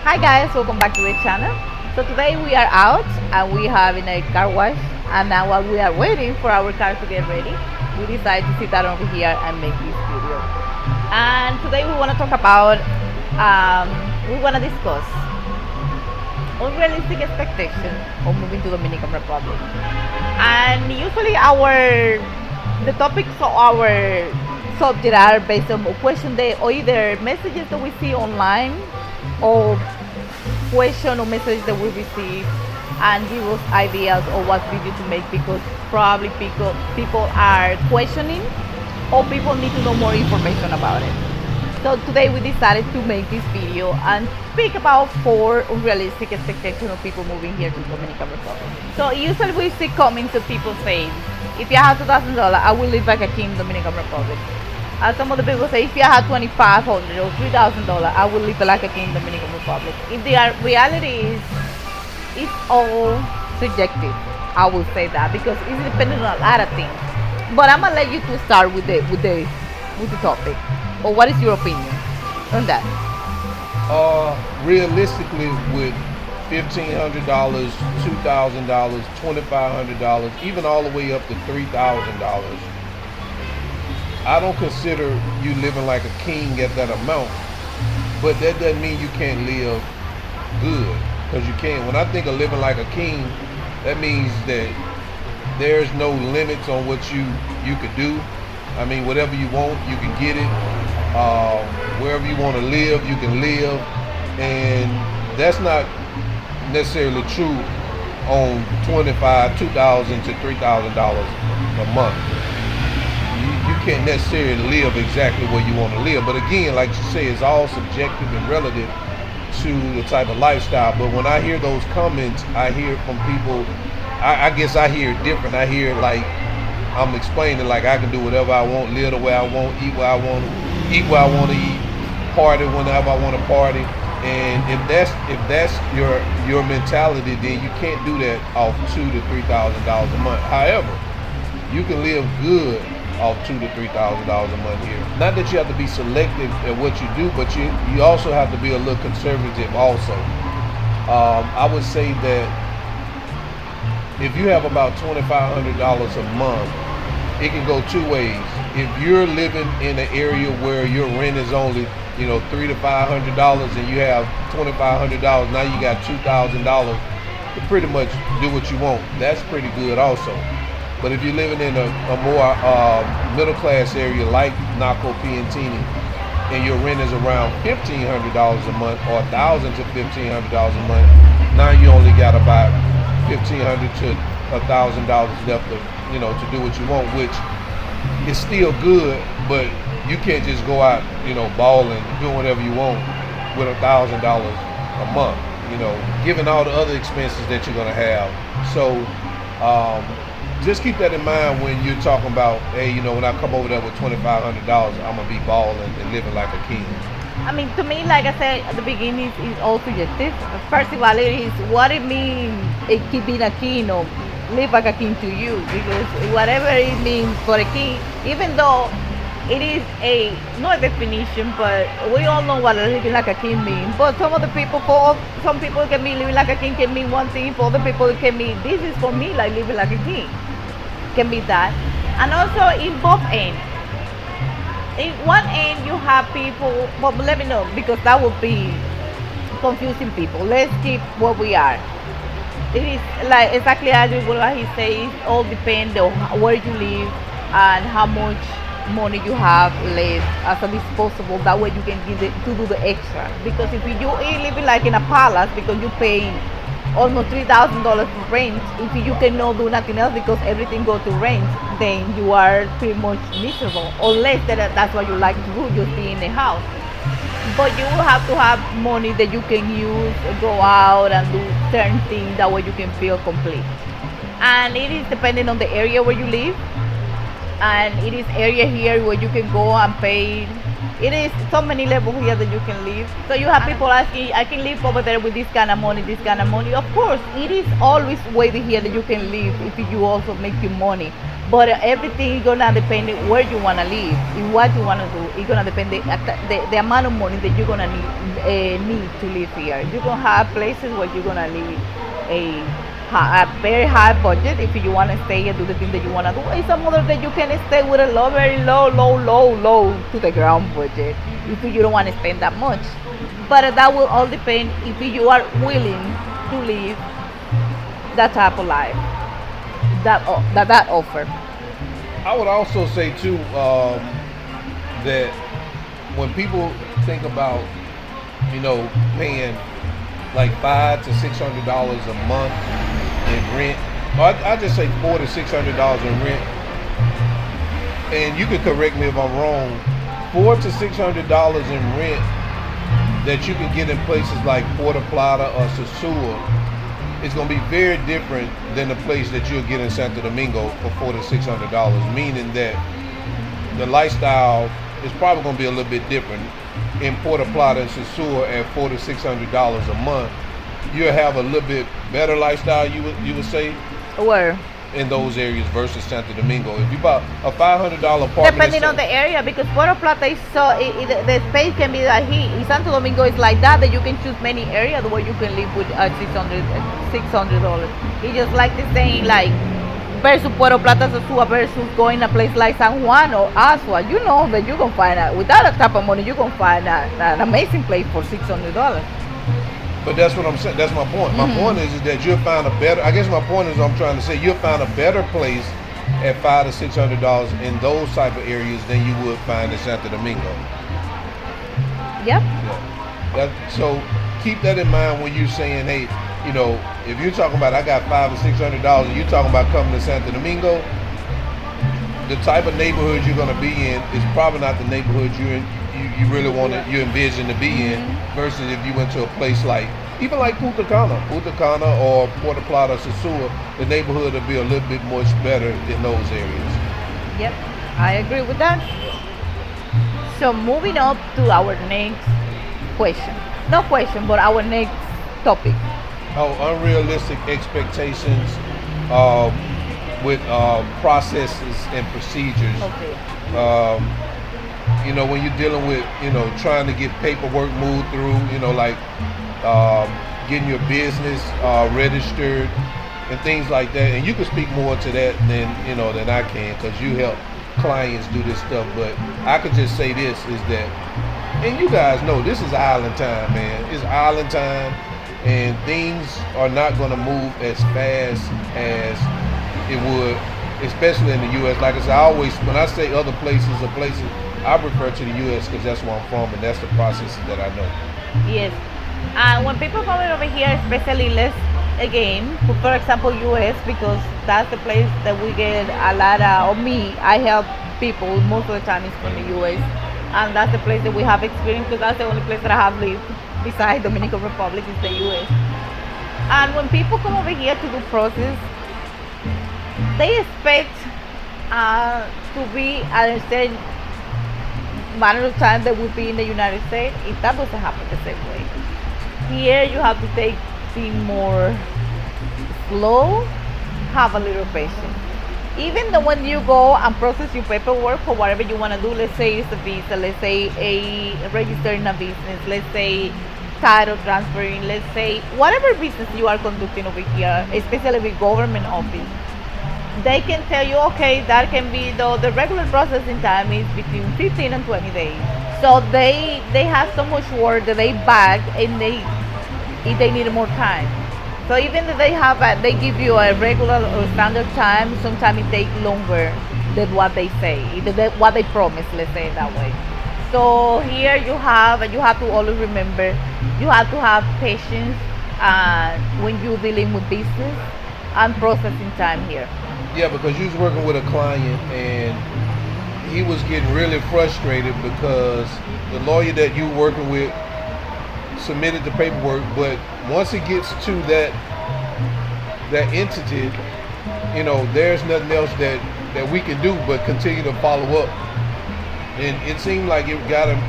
Hi guys, welcome back to the channel. So today we are out and we have in a car wash, and now while we are waiting for our car to get ready, we decided to sit down over here and make this video. And today we want to talk about, we want to discuss unrealistic expectations of moving to Dominican Republic. And usually the topics of our subject are based on a question or either messages that we see online or question or message that we receive and give us ideas of what video to make, because probably people are questioning or people need to know more information about it. So today we decided to make this video and speak about 4 unrealistic expectations of people moving here to Dominican Republic. So usually we see comments of people saying, if you have $2,000, I will live like a king in Dominican Republic. Some of the people say, if you have $2,500 or $3,000, I will live like a king in Dominican Republic. If the reality is, it's all subjective. I will say that because it's dependent on a lot of things. But I'm gonna let you to start with the topic. Or what is your opinion on that? Realistically, with $1,500, $2,000, $2,500, even all the way up to $3,000. I don't consider you living like a king at that amount, but that doesn't mean you can't live good, because you can. When I think of living like a king, that means that there's no limits on what you could do. I mean, whatever you want, you can get it. Wherever you want to live, you can live, and that's not necessarily true on $2,000 to $3,000 a month. You can't necessarily live exactly where you want to live. But again, like you say, it's all subjective and relative to the type of lifestyle. But when I hear those comments, I hear from people, I guess I hear it different. I hear like I'm explaining like I can do whatever I want, live the way I want, eat where I want to eat, party whenever I want to party. And if that's your mentality, then you can't do that off $2,000 to $3,000 a month. However, you can live good off $2,000 to $3,000 a month here. Not that you have to be selective at what you do, but you also have to be a little conservative also. I would say that if you have about $2,500 a month, it can go 2 ways. If you're living in an area where your rent is only $300 to $500 and you have $2,500, now you got $2,000 to pretty much do what you want. That's pretty good also. But if you're living in a more middle class area like Naco, Piantini, and your rent is around $1,500 a month or $1,000 to $1,500 a month, now you only got about $1,500 to $1,000 left to do what you want, which is still good, but you can't just go out, balling, doing whatever you want with $1,000 a month, given all the other expenses that you're gonna have. So just keep that in mind when you're talking about, hey, when I come over there with $2,500, I'm gonna be balling and living like a king. I mean, to me, like I said at the beginning, it's all subjective. First of all, it is what it means being a king or live like a king to you, because whatever it means for a king, even though it is no definition, but we all know what living like a king means. But some people can be living like a king can mean one thing, for other people it can mean, this is for me like living like a king. Can be that. And also in both ends. In one end you have people, but let me know, because that would be confusing people. Let's keep what we are. It is like exactly as what he says, all depends on where you live and how much money you have left as a disposable. That way you can give it to do the extra. Because if you living like in a palace, because you're paying almost $3,000 for rent, if you cannot do nothing else because everything goes to rent, then you are pretty much miserable. Unless that's what you like to do, just be in the house. But you will have to have money that you can use, go out and do certain things, that way you can feel complete. And it is depending on the area where you live. And it is area here where you can go and pay. It is so many levels here that you can live. So you have people asking, I can live over there with this kind of money, this kind of money. Of course, it is always way here that you can live if you also make your money. But everything is gonna depend on where you wanna live, in what you wanna do. It's gonna depend the amount of money that you're gonna need to live here. You're gonna have places where you're gonna live a very high budget if you wanna stay and do the thing that you wanna do. And some other that you can stay with a low, very low to the ground budget if you don't wanna spend that much. But that will all depend if you are willing to live that type of life that offer. I would also say too that when people think about, paying like $500 to $600 a month in rent, or I just say $400 to $600 in rent, and you can correct me if I'm wrong, $400 to $600 in rent that you can get in places like Puerto Plata or Sosua, it's going to be very different than the place that you'll get in Santo Domingo for $400 to $600, meaning that the lifestyle is probably going to be a little bit different. In Puerto Plata and Sosua at $400 to $600 a month, you'll have a little bit better lifestyle, you would say? Where? In those areas versus Santo Domingo. If you bought a $500 apartment, depending on the area, because Puerto Plata is so the space can be that heat. In Santo Domingo is like that you can choose many areas where you can live with $600. It's just like the saying, like versus Puerto Plata Sosua versus going a place like San Juan or Asua. You know that you can find without that type of money, you can find an amazing place for $600. But that's what I'm saying. That's my point. My point is that you'll find a better. I guess my point is I'm trying to say you'll find a better place at $500 to $600 in those type of areas than you would find in Santo Domingo. Yep. Yeah. So keep that in mind when you're saying, hey, if you're talking about I got $500 to $600 and you're talking about coming to Santo Domingo, the type of neighborhood you're going to be in is probably not the neighborhood you really you envision to be in, versus if you went to a place like even like Punta Cana or Puerto Plata, Sosua, the neighborhood will be a little bit much better in those areas. Yep, I agree with that. So moving up to our next question. No question, but our next topic. Oh, unrealistic expectations with processes and procedures. Okay. When you're dealing with, trying to get paperwork moved through, like getting your business registered and things like that. And you can speak more to that than I can, because you help clients do this stuff. But I could just say this is that, and you guys know this is island time, man. It's island time, and things are not going to move as fast as it would, especially in the U.S. Like I said, when I say other places or places, I refer to the U.S. because that's where I'm from, and that's the processes that I know. Yes. And when people come over here, especially for example, U.S., because that's the place that we get a lot of me. I help people most of the time is from the U.S. And that's the place that we have experience, because that's the only place that I have lived besides Dominican Republic is the U.S. And when people come over here to do process, they expect to be at a certain amount of time that would be in the United States. It that doesn't happen the same way. Here you have to take things more slow, have a little patience. Even though when you go and process your paperwork for whatever you want to do, let's say it's a visa, let's say a registering a business, let's say title transferring, let's say whatever business you are conducting over here, especially with government office, they can tell you, okay, that can be, though the regular processing time is between 15 and 20 days. So they have so much work that they bag, and if they need more time. So even if they give you a regular or standard time, sometimes it takes longer than what they say, what they promise, let's say it that way. So here you have to always remember, you have to have patience when you're dealing with business and processing time here. Yeah, because you was working with a client and he was getting really frustrated because the lawyer that you working with submitted the paperwork, but once it gets to that entity, there's nothing else that we can do but continue to follow up. And it seemed like it got him,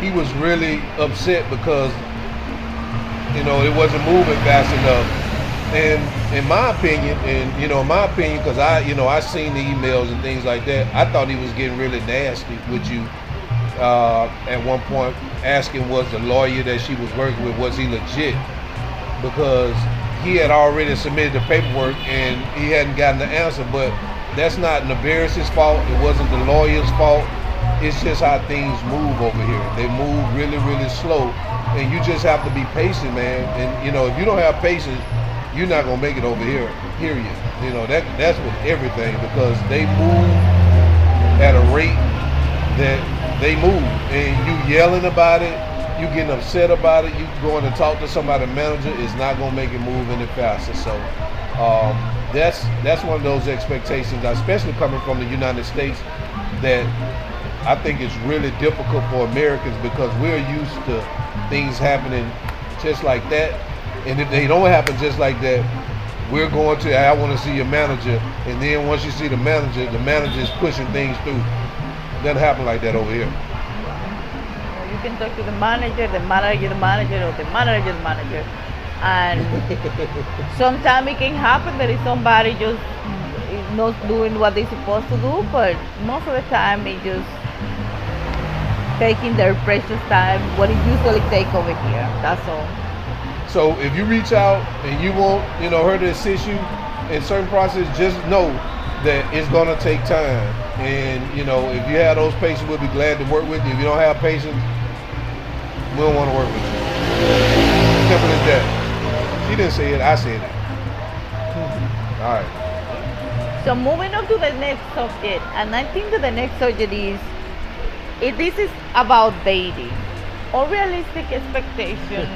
he was really upset because, it wasn't moving fast enough. And in my opinion, and in my opinion, because I seen the emails and things like that, I thought he was getting really nasty with you. At one point, asking was the lawyer that she was working with, was he legit? Because he had already submitted the paperwork and he hadn't gotten the answer. But that's not Norberis' fault. It wasn't the lawyer's fault. It's just how things move over here. They move really, really slow, and you just have to be patient, man. And if you don't have patience, you're not gonna make it over here. Period. That's with everything, because they move at a rate that they move, and you yelling about it, you getting upset about it, you going to talk to somebody, manager, is not gonna make it move any faster. So that's one of those expectations, especially coming from the United States, that I think it's really difficult for Americans, because we're used to things happening just like that. And if they don't happen just like that, we're going to, I want to see your manager. And then once you see the manager is pushing things through. Doesn't happen like that over here. You can talk to the manager, or the manager. And sometimes it can happen that if somebody just is not doing what they're supposed to do, but most of the time they just taking their precious time, what it usually take over here. That's all. So if you reach out and you want, her to assist you in certain process, just know that it's gonna take time. And if you have those patients, we'll be glad to work with you. If you don't have patience, we don't want to work with you. Simple as that. She didn't say it, I said it. All right. So moving on to the next subject, and I think that the next subject is, this is about dating. Unrealistic expectations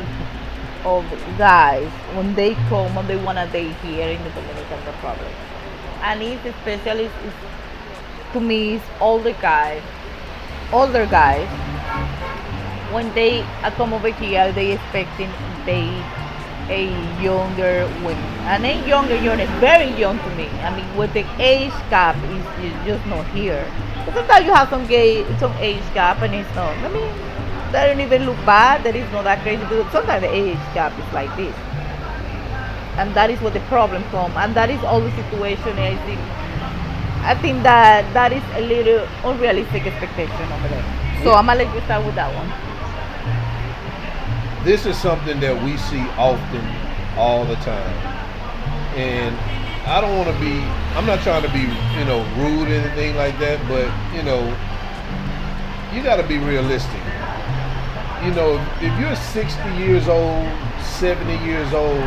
of guys when they come and they want to date here in the Dominican Republic. And it's especially, to me, it's older guys. When they come over here, they expecting date a younger woman. And a younger is very young to me. I mean, with the age gap is just not here. But sometimes you have some age gap, and it's not. I mean, they don't even look bad. That is not that crazy. But sometimes the age gap is like this, and that is what the problem comes. And that is all the situation. I think that is a little unrealistic expectation over there. So I'm gonna let you start with that one. This is something that we see often, all the time, and I don't want to be. I'm not trying to be, rude or anything like that, but you got to be realistic. If you're 60 years old, 70 years old,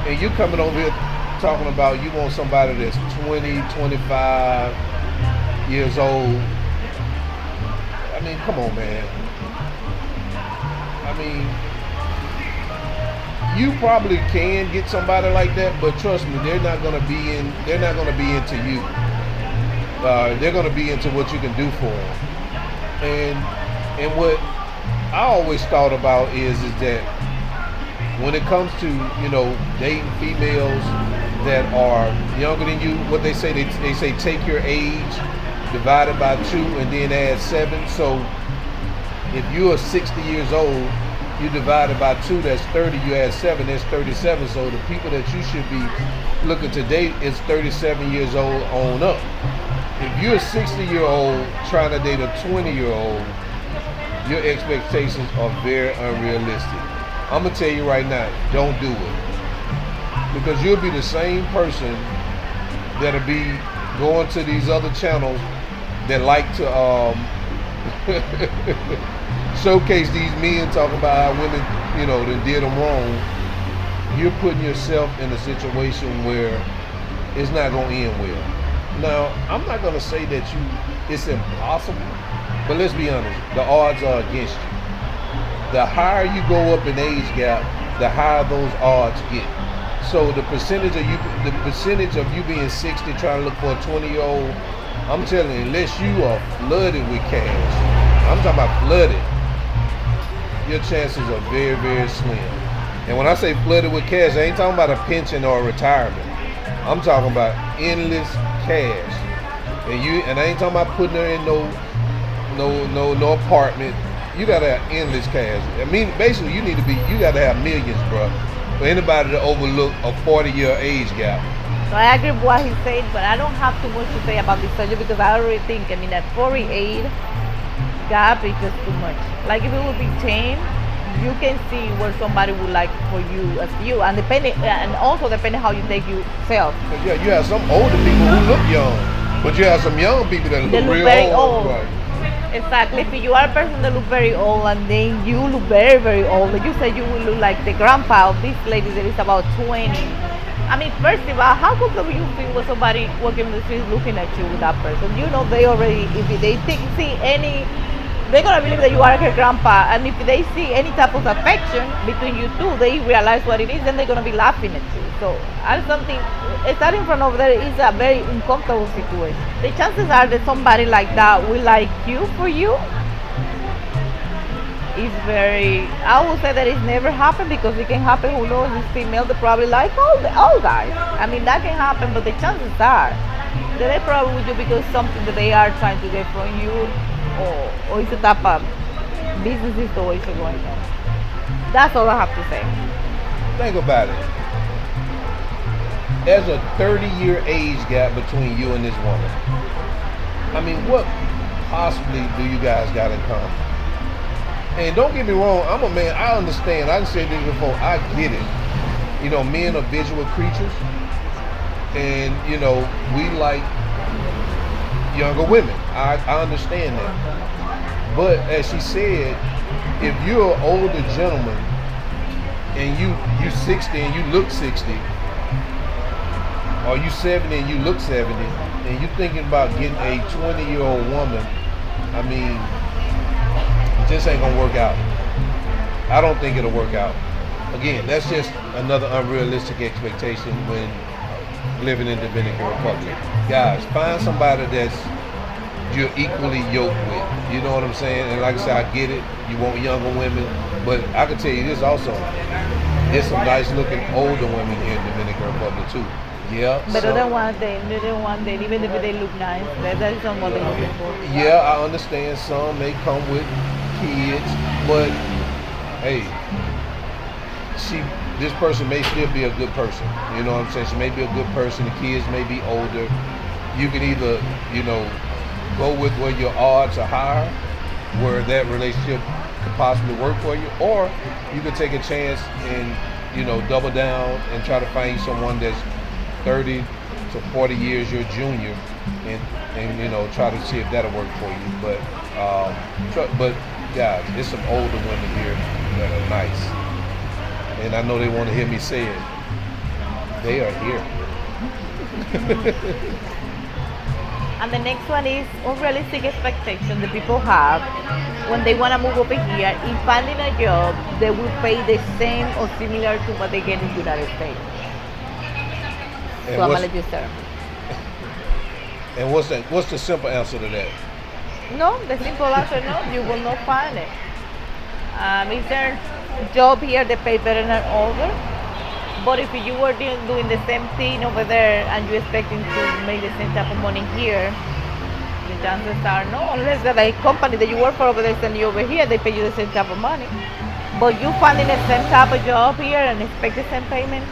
and you're coming over here talking about you want somebody that's 20, 25 years old, I mean, come on, man. I mean, you probably can get somebody like that, but trust me, they're not gonna be into you. They're gonna be into what you can do for them. And what I always thought about is that when it comes to dating females that are younger than you, what they say take your age divided by 2 and then add 7. So if you are 60 years old, you divide it by 2, that's 30, you add 7, that's 37. So the people that you should be looking to date is 37 years old on up. If you're a 60-year-old trying to date a 20-year-old, your expectations are very unrealistic. I'm going to tell you right now, don't do it. Because you'll be the same person that'll be going to these other channels that like to showcase these men talking about how women, that did them wrong. You're putting yourself in a situation where it's not going to end well. Now, I'm not going to say that it's impossible, but let's be honest, the odds are against you. The higher you go up in age gap, the higher those odds get. So the percentage of you being 60 trying to look for a 20-year-old, I'm telling you, unless you are flooded with cash, I'm talking about flooded, your chances are very, very slim. And when I say flooded with cash, I ain't talking about a pension or a retirement. I'm talking about endless cash. And I ain't talking about putting her in no apartment. You gotta have endless cash. I mean, basically, you gotta have millions, bro. for anybody to overlook a 40-year age gap. So I agree with what he said, but I don't have too much to say about this subject because I already think, that 48 gap is just too much. Like if it would be 10, you can see where somebody would like for you as you, and also depending how you take yourself. But yeah, you have some older people who look young, but you have some young people that look real very old. old. Right. Exactly. If you are a person that look very old and then you look very, very old, like you said, you will look like the grandpa of this lady that is about 20. I mean, first of all, how comfortable you feel with somebody walking in the street looking at you with that person? You know, they already, if they see any, they're gonna believe that you are her grandpa, and if they see any type of affection between you two, they realize what it is, and they're gonna be laughing at you. So, that's something. Starting from over there is a very uncomfortable situation. The chances are that somebody like that will like you for you. Is very. I would say that it's never happened because it can happen. Who knows? This female they probably like all guys. I mean that can happen, but the chances are that they probably would do because something that they are trying to get from you, or it's a type of business situation going on. That's all I have to say. Think about it. There's a 30-year age gap between you and this woman. I mean, what possibly do you guys got in common? And don't get me wrong, I'm a man, I understand, I've said this before, I get it. You know, men are visual creatures, and, you know, we like younger women. I understand that. But as she said, if you're an older gentleman, and you 60 and you look 60, or you 70 and you look 70, and you're thinking about getting a 20-year-old woman, I mean, this ain't gonna work out. I don't think it'll work out. Again, that's just another unrealistic expectation when living in Dominican Republic. Guys, find somebody that's you're equally yoked with. You know what I'm saying? And like I said, I get it. You want younger women, but I can tell you this also. There's some nice looking older women here in Dominican Republic too. Yeah. Better than one day, even if they look nice. That is not what they're looking for. Yeah, I understand some may come with kids, but hey, this person may still be a good person. You know what I'm saying? She may be a good person. The kids may be older. You can either, you know, go with where your odds are higher, where that relationship could possibly work for you, or you could take a chance and, you know, double down and try to find someone that's 30 to 40 years your junior, and you know, try to see if that'll work for you. But guys, there's some older women here that are nice, and I know they want to hear me say it. They are here. And the next one is unrealistic expectations that people have when they want to move over here. In finding a job, they will pay the same or similar to what they get in the United States. And so I'm gonna let you start. And what's the simple answer to that? No, the simple answer no, you will not find it. Is there a job here that pay better than over? But if you were doing the same thing over there and you're expecting to make the same type of money here, the chances are no, unless the like, company that you work for over there send you over here, they pay you the same type of money. But you finding the same type of job here and expect the same payment,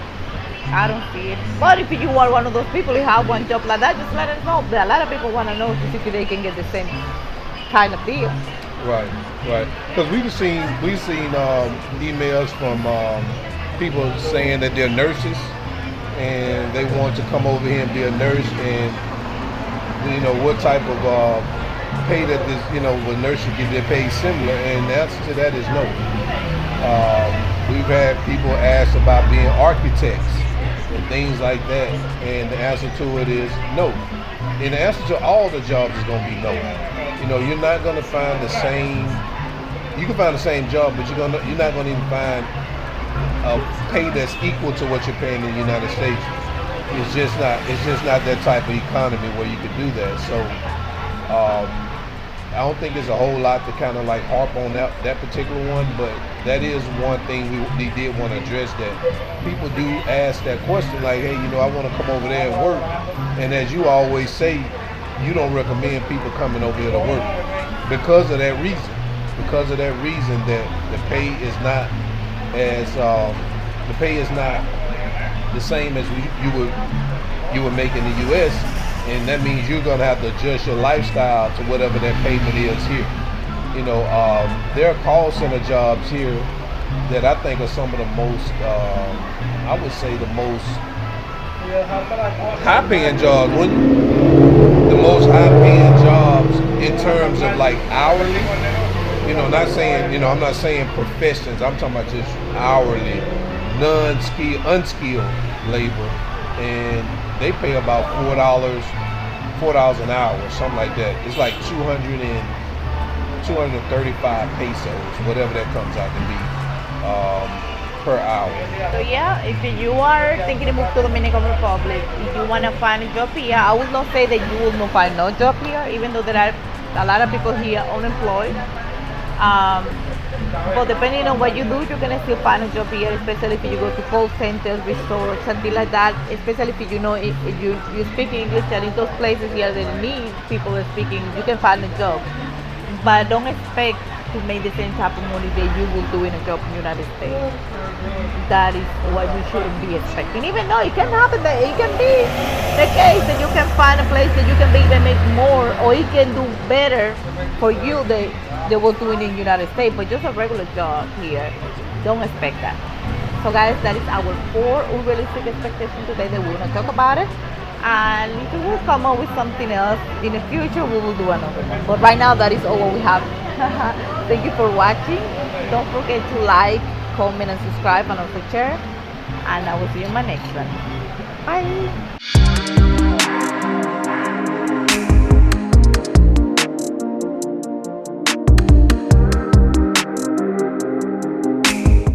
I don't see it. But if you are one of those people who have one job like that, just let us know. A lot of people want to know to see if they can get the same kind of deal. Right. Because we've seen emails from people saying that they're nurses and they want to come over here and be a nurse, and you know what type of pay that this, you know, what nurses get, they're paid similar, and the answer to that is no. We've had people ask about being architects and things like that, and the answer to it is no. And the answer to all the jobs is going to be no. You know, you're not going to find the same. You can find the same job, but you're not going to even find a pay that's equal to what you're paying in the United States. It's just not that type of economy where you could do that. So I don't think there's a whole lot to kind of like harp on that particular one, but that is one thing we did want to address, that people do ask that question, like, hey, you know, I want to come over there and work, and as you always say, you don't recommend people coming over here to work because of that reason that the pay is not as The pay is not the same as you would make in the U.S., and that means you're gonna have to adjust your lifestyle to whatever that payment is here. You know, there are call center jobs here that I think are some of the most, I would say the most high-paying jobs. The most high-paying jobs in terms of like hourly. You know, not saying, you know, I'm not saying professions. I'm talking about just hourly, unskilled labor, and they pay about $4 an hour, something like that. It's like 235 pesos, whatever that comes out to be, per hour. So yeah, if you are thinking to move to Dominican Republic, if you want to find a job here, I would not say that you will not find no job here, even though there are a lot of people here unemployed. But depending on what you do, you're gonna still find a job here, especially if you go to call centers, resorts, something like that. Especially if you know if you speak English, and in those places here that need people that speak English, you can find a job. But don't expect to make the same type of money that you will do in a job in the United States. That is what you shouldn't be expecting. Even though it can happen, that it can be the case that you can find a place that you can even make more, or it can do better for you than they will do in the United States. But just a regular job here, don't expect that. So guys, that is our 4 unrealistic expectations today that we're gonna talk about it. And if we will come up with something else in the future, we will do another one. But right now, that is all what we have. Thank you for watching. Don't forget to like, comment, and subscribe, and also share. And I will see you in my next one. Bye.